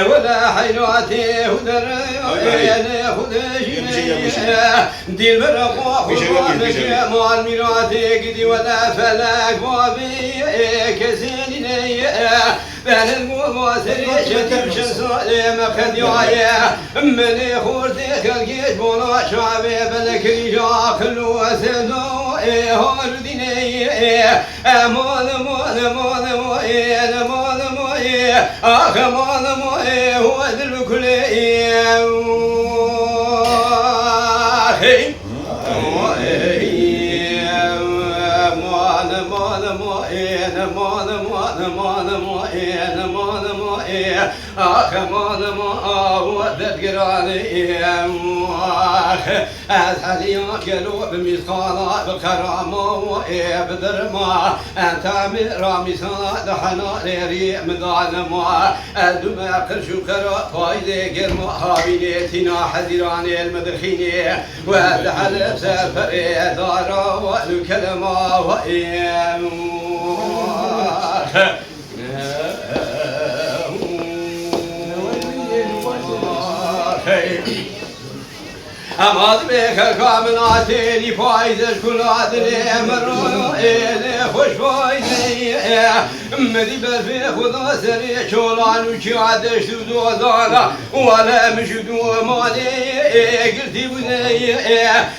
ولا حيناتي ودر خدشنا دير برقوا خدوانك مال ميراتي قدي ولا فلاك بابي كسيني بان المواسر شتم شنصالي مخد يايا مني خورتي خلقيت بولا شعبي بلك رجاق الواسدو هارديني مال مال مال مال مال آخ مال مال هو ذل كل كمان ما ودت قراني أسحلي قلوب مثقالا بالكرامة بدرما أنت رامي صاد حنا ري مظالما الدماء قرشو كرا فايدة قرما هابينيتنا حذراني المدخيني والحلب سفر دارا والكلمة وإيام أماد بك كامناتي لي فايز كل عدل مرو إلي خوش فايزي مدي برفي خدا سري شولان وشعدش دوزانا ولا مشدو مالي قلتي بني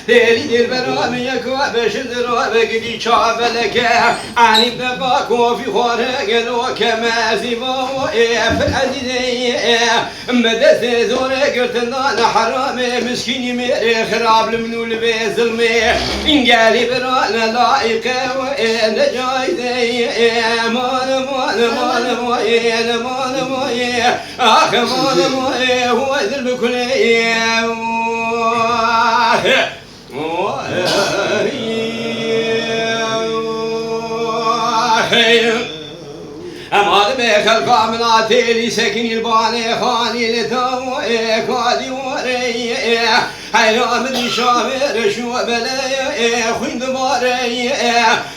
تيلي دير برامي كوابش درا بقدي شابلك عني بقى كوفي خارق لو كما زيبا فالعزيزي مدى زوري قلتنا حرامي مسكيني خراب المنول بظلمي إن قالي برانا لائقة وإن جايدي مال مال مال مال مال مال آخ مال مال هو ذل كل أمال بك القامناتي لي سكن الباني خاني لتوي كادي وري حيران من شامر شو بلاي خوين دماري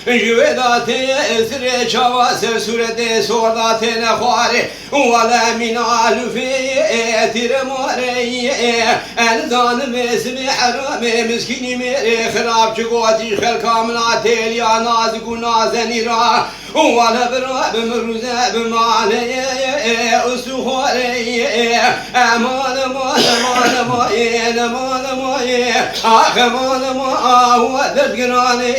جويداتي سري شواسر سورتي سورداتي نخاري ولا من علفي ترماري أنزان مسمي حرامي مسكيني ميري خراب شقوتي خلقامناتي لي نازق ونازني را ولا براب مروزة بمالي أسخوري أمان مان مان مان مان مان آخ مان مان هو ذكراني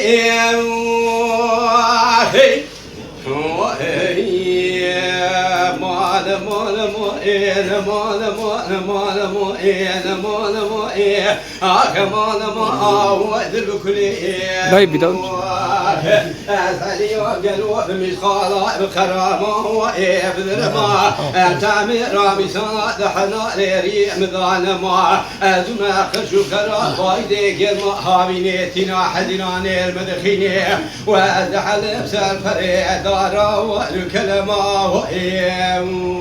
طيب بدون أسألي وقلوب مثقالا بكرامة وإبذرما أنتامي رامي صاد حنا ليري مظالما أزما خرشو كرا بايدي قرما هابينيتنا حزناني المدخيني وأزحل بسال فريد دارا والكلمة وإيم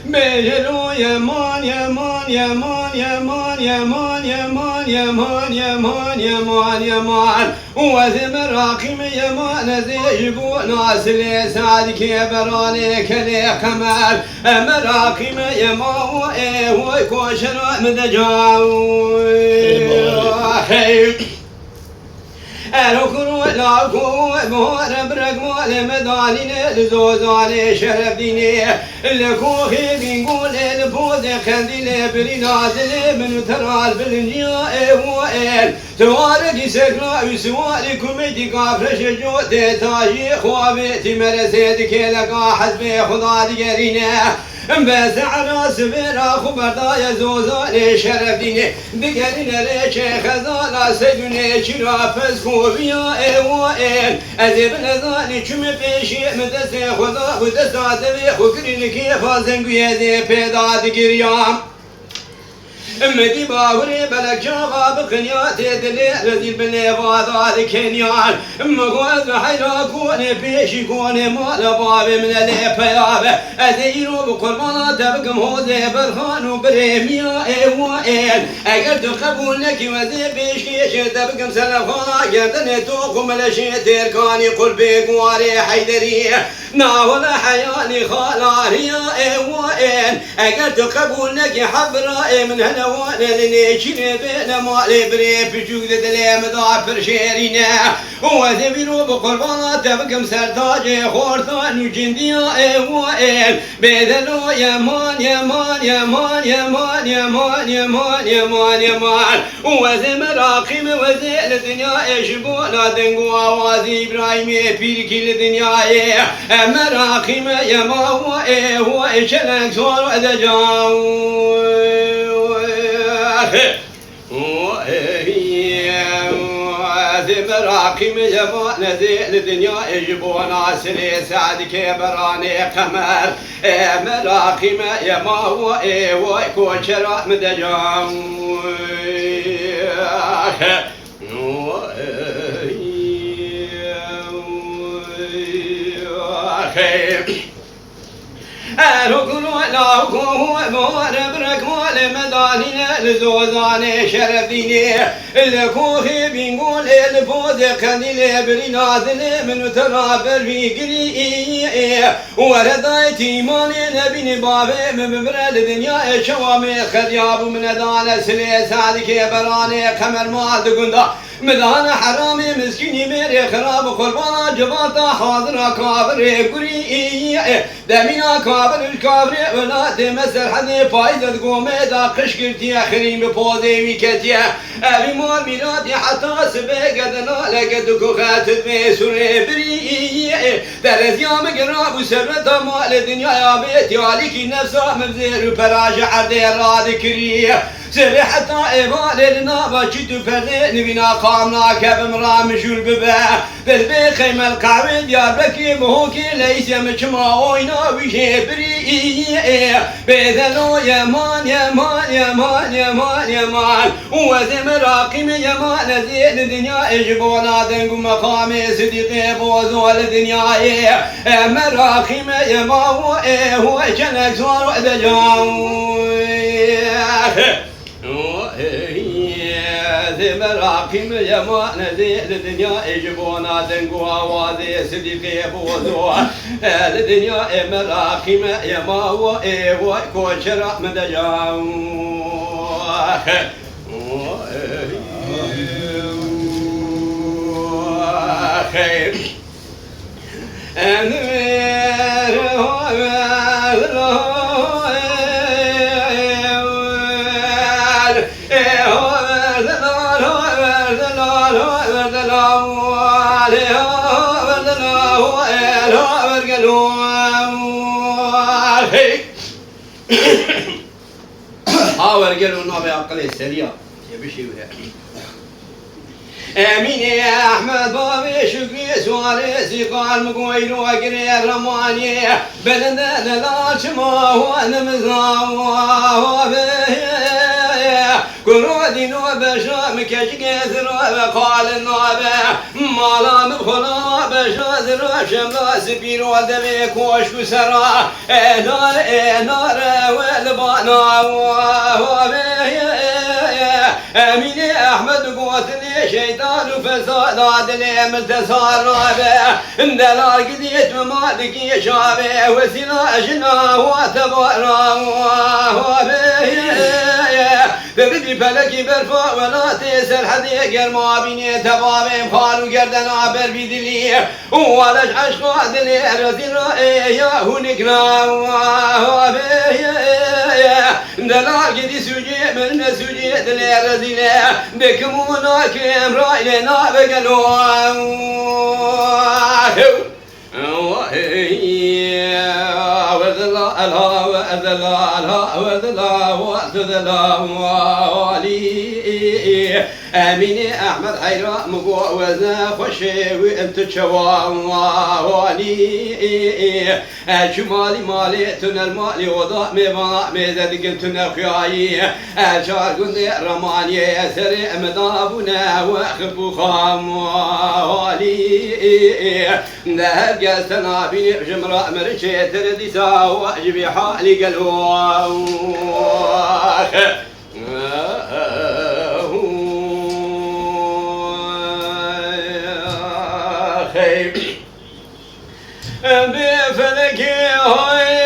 ميلو يمان يمان يمان يمان يمان يمان يمان يمان يمان يمان وزم راقم يمان زيجبو ناس لي سادك يبراني كلي كمال مراقم يمان ويكوشر مدجاوي الكرو لاكو مهر برق مال مداني لزوزاني شرف ديني الكوخي بنقول الفوز خندي برنازل من ترال بالنياء وإل توارد سكنا وسوالي كوميدي كافرش جوت تاجي خوابتي مرسيد كيلقا حسبي خدا ديرينا بس على سفر خبر داي زوزاني شرف ديني بقرنا ليش خزانا سجني شرا فسكوبيا وإل أذيب نزاني كم بيشي مدسي خدا ودسات بي خكرين كيف زنقيا دي بيداد قريام مدي باوري بلك جاغا بقنيات دلي رزيل بني وضاد كنيان مقوز حيلا كوني بيشي كوني مال بابي من اللي بيابي أديرو بقربانا تبقى مهوزي برخان وبريميا ايوائين اگر تقبول لكي وزي بيشكيش تبقى مسلفانا قردني توقم لشي تركاني قلبي قواري حيدري ناول حياني خالاري ايوائين اگر تقبول لكي حبرائي من هنوان لنيشيني بين مالي بري بجوك دلي مضافر شيرينا وزي بيرو بقربانا تبقى مسرتاجي خورتان وجنديا ايوائين بيدلو يمان يمان يمان يمان يمان يمان يمان يمان وزي مراقم وزي الدنيا يشبونا دنقوا وازي إبراهيمي بيركي الدنيا مراقم يمان هو إشلك صور ودجاو مراقم يمان زي الدنيا يجبونا سلي سعد كبراني قمر مراقم يمان وكوشرا مدجاو أركلوا لاكو موربرك مول مدانينا لزوزاني شرفيني الكوخي بنقول البوز قنديل برينازل من ترابر في قري وردايتي ماني نبيني بابي من برد الدنيا شوامي خدياب من دان سلي سعدك براني قمر مال دقندا مدان حرامي مسكيني ميري خراب قربانا جباتا حاضر كابر قري دمينا كابر الكابر ولا تمسر حدي فايزة قومي دا قشكرتي خريم بوزي ويكتيا أبي مال ميلادي حتى سبي قدنا لقد كوخات بسوري بري درز يوم قراب وسرتا مال الدنيا يا بيتي عليكي نفسها مبزير وبراجع عردي راد كري سري حتى إبال لنا باشتو فرني نبينا قامنا كبمرا مشور ببا بالبي خيمة القعوة ديار بكي مهوكي ليس مجمع وينا وشي بري بيذلو يمان يمان يمان يمان يمان وزي مراقم يمان زين الدنيا اجبونا دنقو مقامي صديقي بوزو الدنيا مراقم يمان هو جنك زوار ودجاو مراقم يمان زي الدنيا اجبونا دنقو اوازي صديقي بوزو الدنيا مراقم يمان وكوشرا مدجاو خير ورجلوا نبي عقلي سريع يبشي ويحكي امين يا احمد بابي شقي سواري قال مقويل وقري رماني بلدنا لا شما وانا مزاوا كرودي نوبة شامك يشقيثر قال النوبة مالا مبخلا بشاذر شملا سبير ودمي كوش بسرا نار والبانا امين احمد قوتني شيطان فساد عدلي مستسار رابع اندلال قديت ممالك شابه وسلاجنا وتبارا ببدي فلكي برفا ولا تسر حدي قرما بيني تبابي خالو قردن عبر بيدلي ولش عشق دلي رزي رأي هونكنا دلال قدي سوجي من سوجي دلي رزيلي بكمونا كم رأي لنا بقلو وذلا امين احمد حيرا مقوزنا خوشي وانت شوالي جمالي مالي تن المالي وضع مبا مزد قلتنا خياي شار قندي رماني سري مدابنا واخبو خاموالي ذهب قلتنا بني جمرا مرشي تردي ساوى جبي حالي قلوه بفلك هاي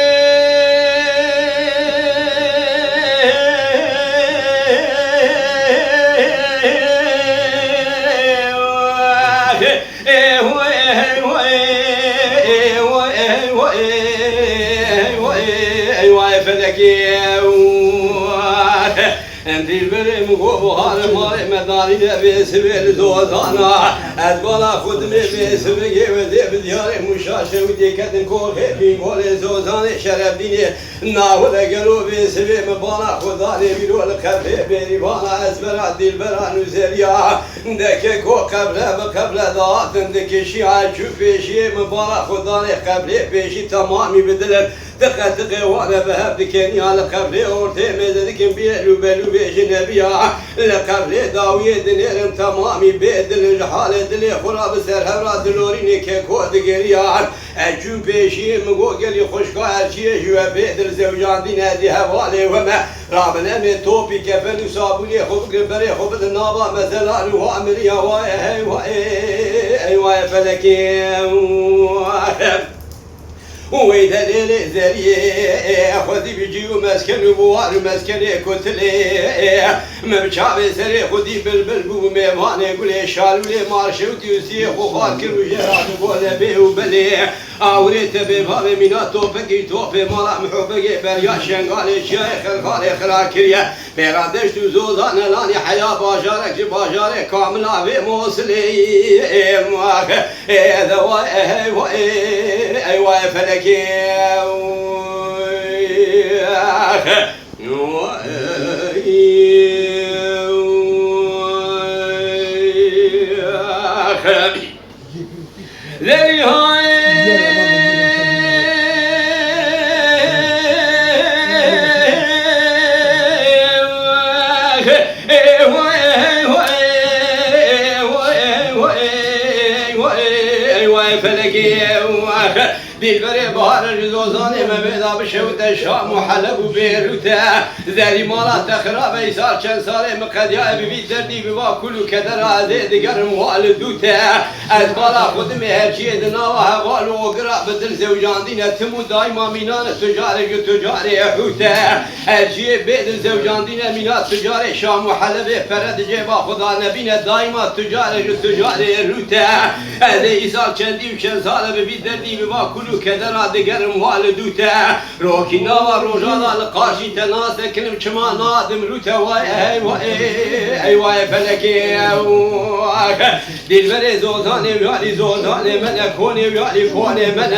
انتي بري مقوبها المالي مداري بسبيل زوزانا اتقالا خدمي بسبيل ودي بدياري مشاشة ودي كدن كول خيبي قولي زوزاني شرف ديني ناولا قلو بسبيل مبالا خداني بيرو القبل بيريبانا اسبرا دي البرا نوزيريا دكي كو قبل دات دكي شيعة شوفي شي مبالا خداني قبل بيشي تمامي بدلن دقة وانا بهب دكيني على قبل اورتي مزدكن بيلو بلو بيجي نبيا لقبل داوية دنيرم تمامي بيدل الحالة دلي خراب سر هبرا دلوريني كيكو دقريان اجو بيشي مقو قلي خوشكا هرشي جوا بيدل زوجان دين هدي هوالي وما رابنا من توبي كفن وصابوني خوب قبري خوب النابا مثلا نوها عمليا واي واي واي فلكي ويدا ليلي زريه خذي بيجي ومسكن بوار مسكن كتلي مبشعب سري خذي بالبل بو ميمان يقول شالو لي مارشوتي وسي خوخار كرو جراد بولا بي وبلي اوريت بباب مينا توفقي توفي مالا محبقي بريا شنغالي شيخ الخالي خلاكريا بيرادش تو زوزان لاني حيا باجارك باجارك كاملا في موصلي هذا واي فلك بالبري بهار الجزوزاني ما بيضا بشوت الشام وحلب وبيروتا ذري مالا تخراب يسار كان صاري مقديا ببيت دردي ببا كلو كدر عزي دقرم والدوتا اتبالا خدمي هرشي دناوها والو وقرا بدل زوجان دينا تمو دايما مينان تجاري وتجاري حوتا هرشي بدل زوجان دينا مينات تجاري شام وحلب فرد جيبا خدا نبينا دايما تجاري وتجاري روتا هذي يسار كندي وكان صار ببيت دردي ببا كلو كدر دقرم والدوتا روكي ناوا روجانا لقاشي تناسا كلم كما نادم روتا واي واي فلكي دلبري زوزاني ويالي زوزاني من كوني ويالي كوني من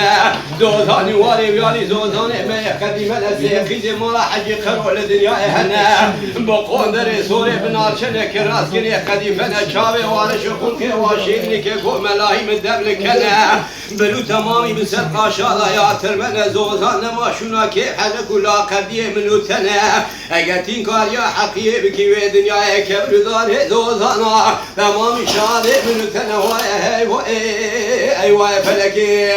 زوزاني والي ويالي زوزاني من خدي من سيخيزي مالا حجي خرو لدنيا هنا بقوندري سوري بنار شنك راسكني خدي من شاوي وارش خلقي واشيني كيكو ملاهي من دبل كنا بلو تمامي بسر قاشالا يا ترمنا زوزان ما شونا كيف حلق ولا قديه منو تنا اگتين كار يا حقيه بكي ودنيا كبر دار زوزانا تمامي شاده منو تنا واي واي فلكي